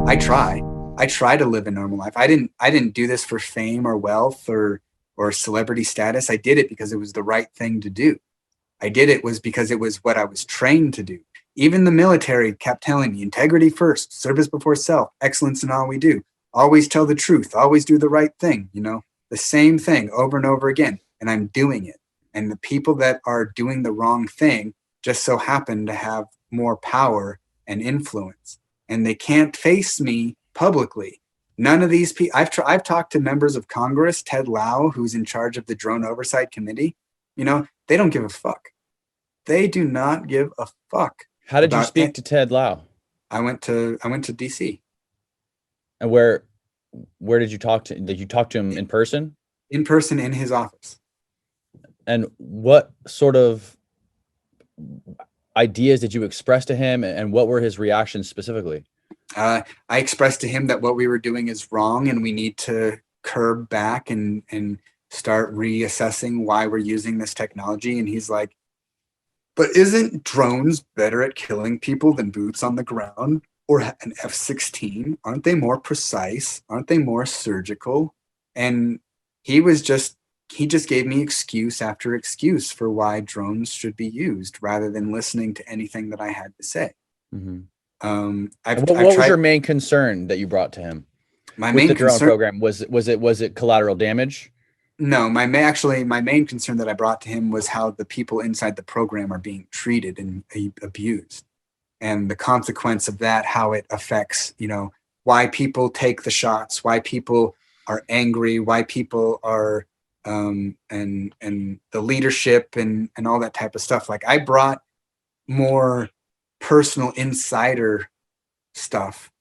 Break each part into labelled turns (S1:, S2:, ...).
S1: I try to live a normal life. I didn't do this for fame or wealth or celebrity status. I did it because it was the right thing to do. I did it was because it was what I was trained to do. Even the military kept telling me integrity first, service before self, excellence in all we do. Always tell the truth, always do the right thing, you know, the same thing over and over again. And I'm doing it. And the people that are doing the wrong thing just so happen to have more power and influence. And they can't face me publicly. None of these people, I've talked to members of Congress, Ted Lieu, who's in charge of the Drone Oversight Committee. You know, they don't give a fuck. They do not give a fuck.
S2: How did you speak to Ted Lieu?
S1: I went to DC.
S2: And where did you talk to? Did you talk to him in person?
S1: In person in his office.
S2: And what sort of ideas did you express to him, and what were his reactions specifically?
S1: I expressed to him that what we were doing is wrong and we need to curb back and start reassessing why we're using this technology. And he's like, but isn't drones better at killing people than boots on the ground or an F-16? Aren't they more precise? Aren't they more surgical? And he just gave me excuse after excuse for why drones should be used rather than listening to anything that I had to say.
S2: Mm-hmm.
S1: What
S2: was your main concern that you brought to him?
S1: My main
S2: drone program was it collateral damage?
S1: No, my main concern that I brought to him was how the people inside the program are being treated and abused, and the consequence of that, how it affects, you know, why people take the shots, why people are angry, why people are and the leadership and all that type of stuff. Like I brought more personal insider stuff.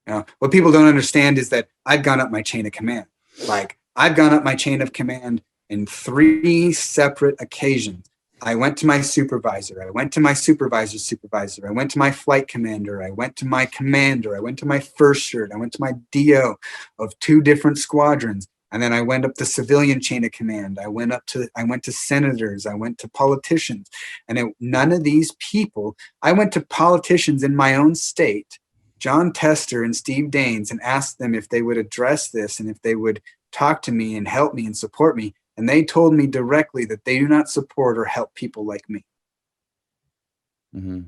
S1: What people don't understand is that I've gone up my chain of command. Like I've gone up my chain of command in 3 separate occasions. I went to my supervisor. I went to my supervisor's supervisor. I went to my flight commander. I went to my commander. I went to my first shirt. I went to my DO of 2 different squadrons. And then I went up the civilian chain of command. I went to senators. I went to politicians. And none of these people, I went to politicians in my own state, John Tester and Steve Daines, and asked them if they would address this and if they would talk to me and help me and support me. And they told me directly that they do not support or help people like me.
S2: Mm-hmm.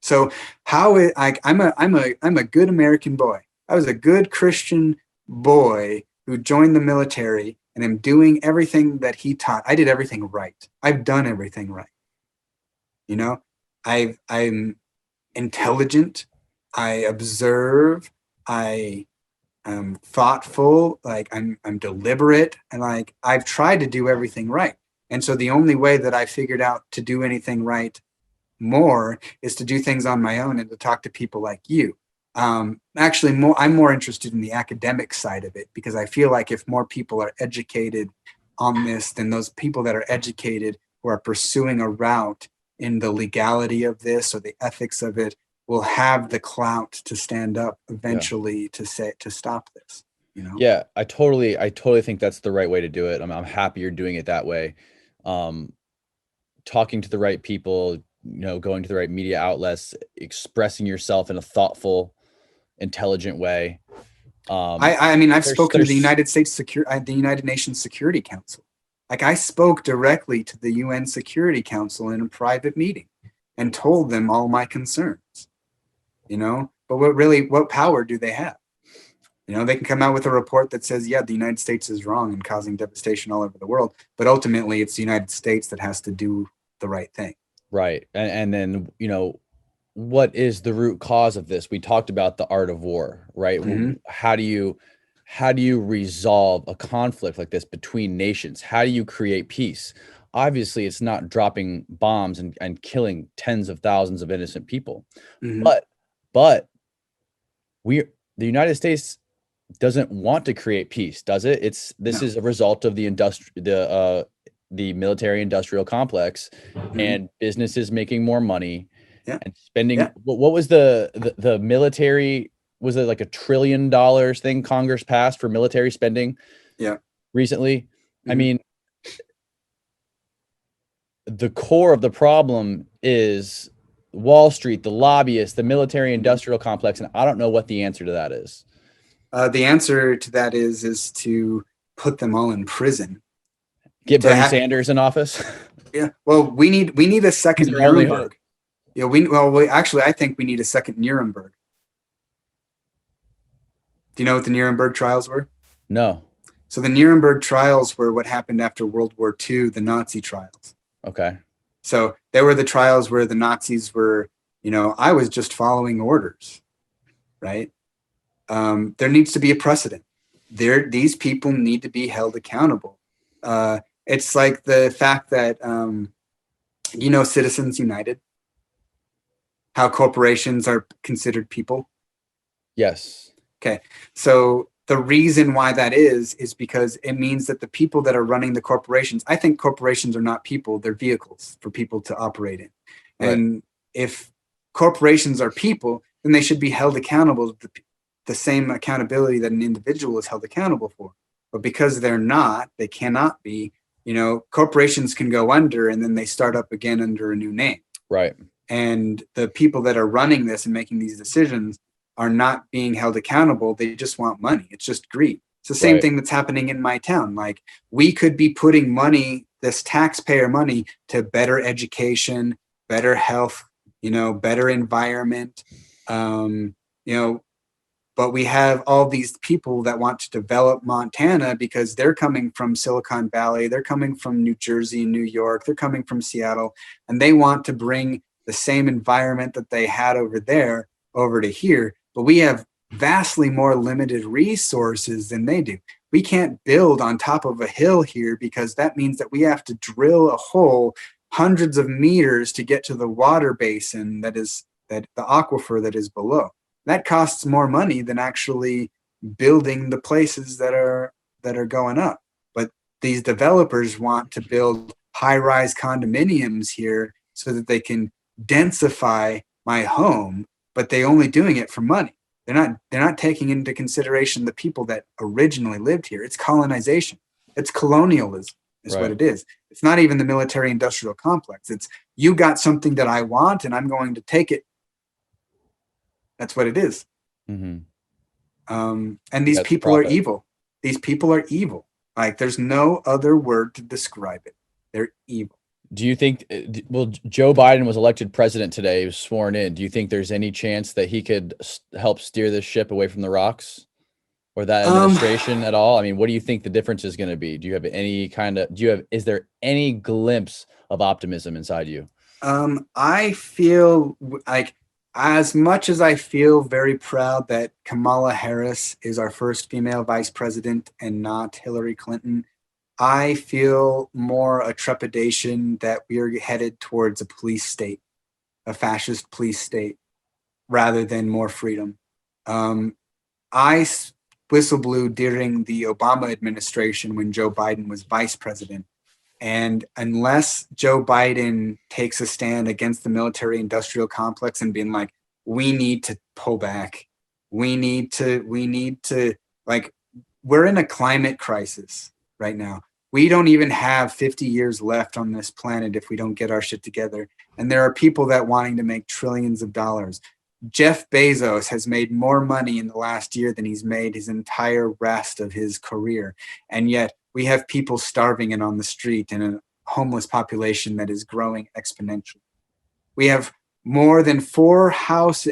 S1: So I'm a good American boy. I was a good Christian boy who joined the military, and am doing everything that he taught. I did everything right. I've done everything right. You know, I'm intelligent. I observe. I am thoughtful. Like I'm deliberate, and like I've tried to do everything right. And so the only way that I figured out to do anything right more is to do things on my own and to talk to people like you. Actually, I'm more interested in the academic side of it, because I feel like if more people are educated on this, then those people that are educated who are pursuing a route in the legality of this or the ethics of it will have the clout to stand up eventually to stop this. You know?
S2: Yeah, I totally think that's the right way to do it. I'm happy you're doing it that way. Talking to the right people, you know, going to the right media outlets, expressing yourself in a thoughtful, intelligent way.
S1: I mean, I've spoken to the the United Nations Security Council. Like I spoke directly to the UN Security Council in a private meeting and told them all my concerns, you know, but what power do they have? You know, they can come out with a report that says, yeah, the United States is wrong and causing devastation all over the world. But ultimately, it's the United States that has to do the right thing.
S2: Right. And then, you know, what is the root cause of this? We talked about the art of war, right? Mm-hmm. How do you resolve a conflict like this between nations? How do you create peace? Obviously, it's not dropping bombs and killing tens of thousands of innocent people. Mm-hmm. But the United States doesn't want to create peace, does it? This is a result of the military industrial complex, mm-hmm. and businesses making more money. Yeah. And spending. Yeah. What was the military? Was it like $1 trillion thing Congress passed for military spending?
S1: Yeah.
S2: Recently, mm-hmm. I mean, the core of the problem is Wall Street, the lobbyists, the military industrial complex, and I don't know what the answer to that is.
S1: The answer to that is to put them all in prison.
S2: Get Bernie Sanders in office.
S1: Yeah. Well, we need a second Nuremberg. Yeah. Actually, I think we need a second Nuremberg. Do you know what the Nuremberg Trials were?
S2: No.
S1: So the Nuremberg Trials were what happened after World War II, the Nazi trials.
S2: Okay.
S1: So they were the trials where the Nazis were, I was just following orders, right? There needs to be a precedent. These people need to be held accountable. It's like the fact that, Citizens United, how corporations are considered people.
S2: Yes.
S1: Okay. So the reason why that is because it means that the people that are running the corporations, I think corporations are not people, they're vehicles for people to operate in.
S2: Right.
S1: And if corporations are people, then they should be held accountable to the same accountability that an individual is held accountable for. But because they're not, they cannot be, corporations can go under and then they start up again under a new name.
S2: Right.
S1: And the people that are running this and making these decisions are not being held accountable. They just want money. It's just greed. It's the same thing that's happening in my town. Like, we could be putting money, this taxpayer money, to better education, better health, better environment, but we have all these people that want to develop Montana because they're coming from Silicon Valley, they're coming from New Jersey, New York, they're coming from Seattle, and they want to bring the same environment that they had over there over to here. But we have vastly more limited resources than they do. We can't build on top of a hill here because that means that we have to drill a hole hundreds of meters to get to the water basin that the aquifer that is below. That costs more money than actually building the places that are going up. But these developers want to build high-rise condominiums here so that they can densify my home, but they're only doing it for money. They're not taking into consideration the people that originally lived here. It's colonization. It's colonialism is what it is. It's not even the military industrial complex. It's, you got something that I want and I'm going to take it. That's what it is.
S2: Mm-hmm.
S1: And these people are evil. These people are evil. Like, there's no other word to describe it. They're evil.
S2: Do you think, well, Joe Biden was elected president today, he was sworn in. Do you think there's any chance that he could help steer this ship away from the rocks, or that administration at all? I mean, what do you think the difference is going to be? Do you have any is there any glimpse of optimism inside you?
S1: I feel like, as much as I feel very proud that Kamala Harris is our first female vice president and not Hillary Clinton, I feel more a trepidation that we are headed towards a police state, a fascist police state, rather than more freedom. I whistleblew during the Obama administration when Joe Biden was vice president. And unless Joe Biden takes a stand against the military industrial complex and being like, we need to pull back. We need to, like, we're in a climate crisis right now. We don't even have 50 years left on this planet if we don't get our shit together. And there are people that wanting to make trillions of dollars. Jeff Bezos has made more money in the last year than he's made his entire rest of his career. And yet we have people starving and on the street and a homeless population that is growing exponentially. We have more than 4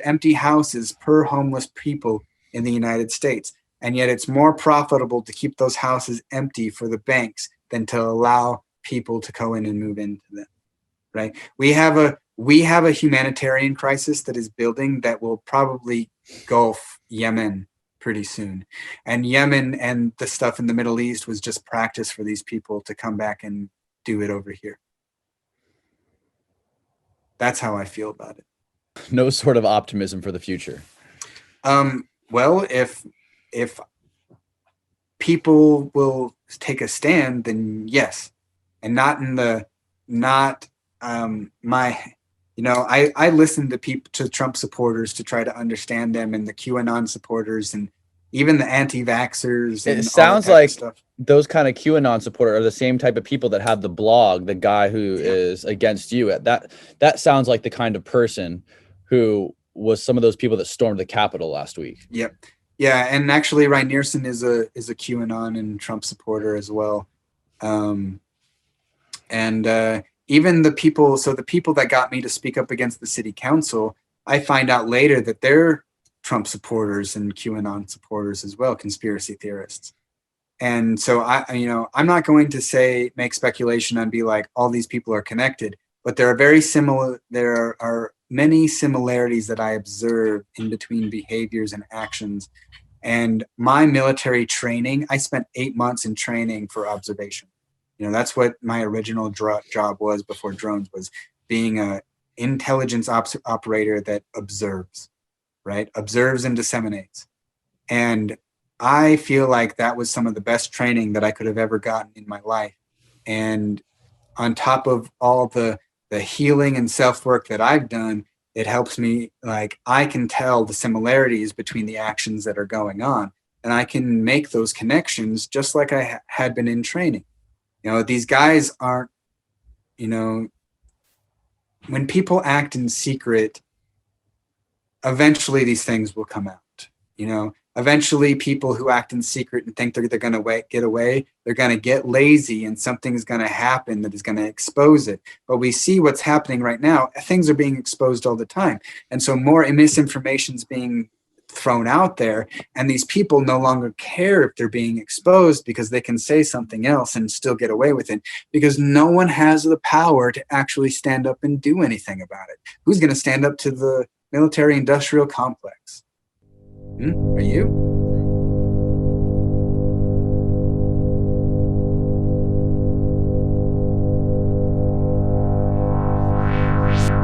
S1: empty houses per homeless people in the United States. And yet it's more profitable to keep those houses empty for the banks than to allow people to go in and move into them, right? We have a humanitarian crisis that is building that will probably engulf Yemen pretty soon. And Yemen and the stuff in the Middle East was just practice for these people to come back and do it over here. That's how I feel about it.
S2: No sort of optimism for the future.
S1: Well, if people will take a stand, then yes, and I listen to Trump supporters to try to understand them, and the QAnon supporters, and even the anti-vaxxers and
S2: It
S1: all that
S2: sounds
S1: type of
S2: like
S1: stuff.
S2: those kind of QAnon supporters are the same type of people that have the blog, the guy who
S1: Yeah.
S2: is against you. That sounds like the kind of person who was some of those people that stormed the Capitol last week.
S1: Yep. Yeah, and actually Ryan Nearson is a QAnon and Trump supporter as well. Um, and even the people, so the people that got me to speak up against the city council, I find out later that they're Trump supporters and QAnon supporters as well, conspiracy theorists. And so I'm not going to say make speculation and be like all these people are connected, but there are very similar. There are many similarities that I observe in between behaviors and actions. And my military training, I spent 8 months in training for observation. That's what my original job was before drones, was being a intelligence operator that observes, right? Observes and disseminates. And I feel like that was some of the best training that I could have ever gotten in my life. And on top of all the healing and self-work that I've done, it helps me, like, I can tell the similarities between the actions that are going on, and I can make those connections just like I had been in training. These guys aren't, when people act in secret, eventually these things will come out. Eventually people who act in secret and think they're going to get away, they're going to get lazy and something's going to happen that is going to expose it. But we see what's happening right now. Things are being exposed all the time. And so more misinformation is being thrown out there, and these people no longer care if they're being exposed because they can say something else and still get away with it, because no one has the power to actually stand up and do anything about it. Who's going to stand up to the military industrial complex? Are you?